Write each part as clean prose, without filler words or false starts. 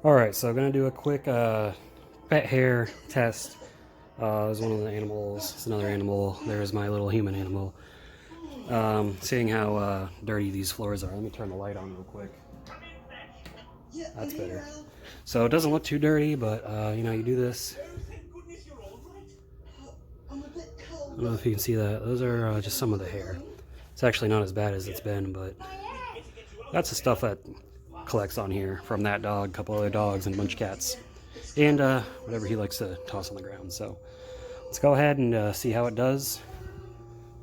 Alright, so I'm going to do a quick pet hair test. There's one of the animals, it's another animal, there's my little human animal. Seeing how dirty these floors are. Let me turn the light on real quick. That's better. So it doesn't look too dirty, but you know, you do this. I don't know if you can see that. Those are just some of the hair. It's actually not as bad as it's been, but that's the stuff that collects on here from that dog, a couple other dogs, and a bunch of cats. And whatever he likes to toss on the ground. So let's go ahead and see how it does.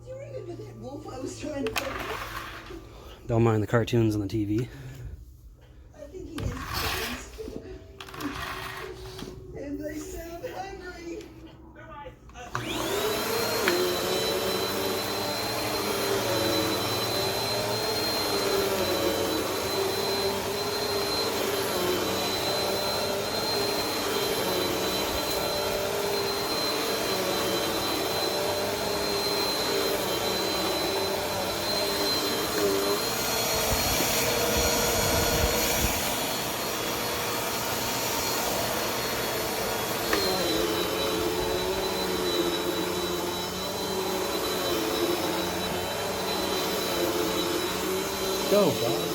Do you remember that wolf I was trying to find? Don't mind the cartoons on the TV. I think he is pleased. And they sound hungry. Go, dog.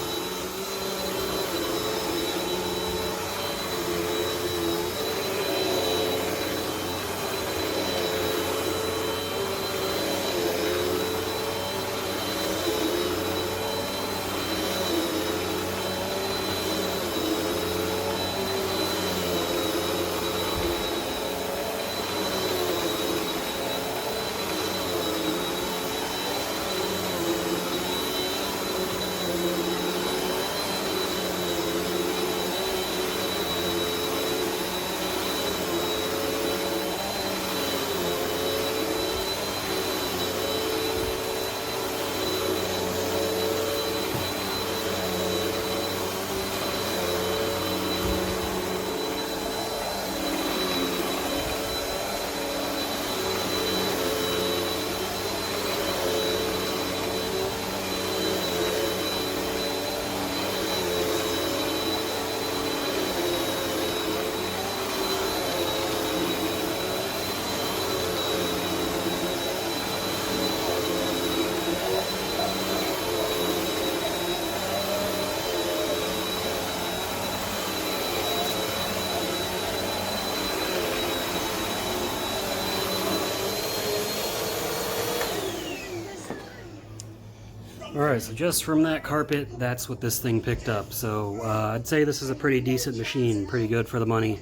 Alright, so just from that carpet, that's what this thing picked up. So I'd say this is a pretty decent machine, pretty good for the money.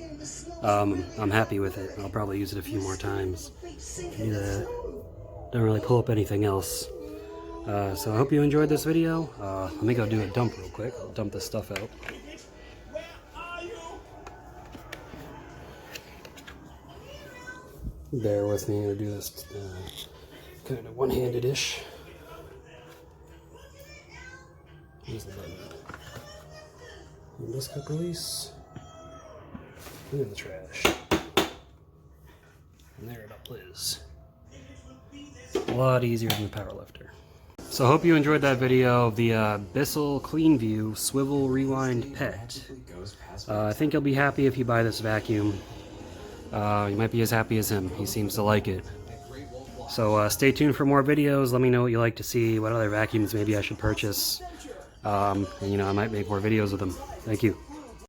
I'm happy with it. I'll probably use it a few more times. Do that. Don't really pull up anything else. So I hope you enjoyed this video. Let me go do a dump real quick. I'll dump this stuff out. Bear with me to do this kind of one-handed-ish. Here's the button. And this quick release. And in the trash. And there it all is. A lot easier than the Powerlifter. So I hope you enjoyed that video of the Bissell Cleanview Swivel Rewind Pet. I think you'll be happy if you buy this vacuum. You might be as happy as him. He seems to like it. So stay tuned for more videos. Let me know what you like to see, what other vacuums maybe I should purchase. And you know, I might make more videos with them. Thank you.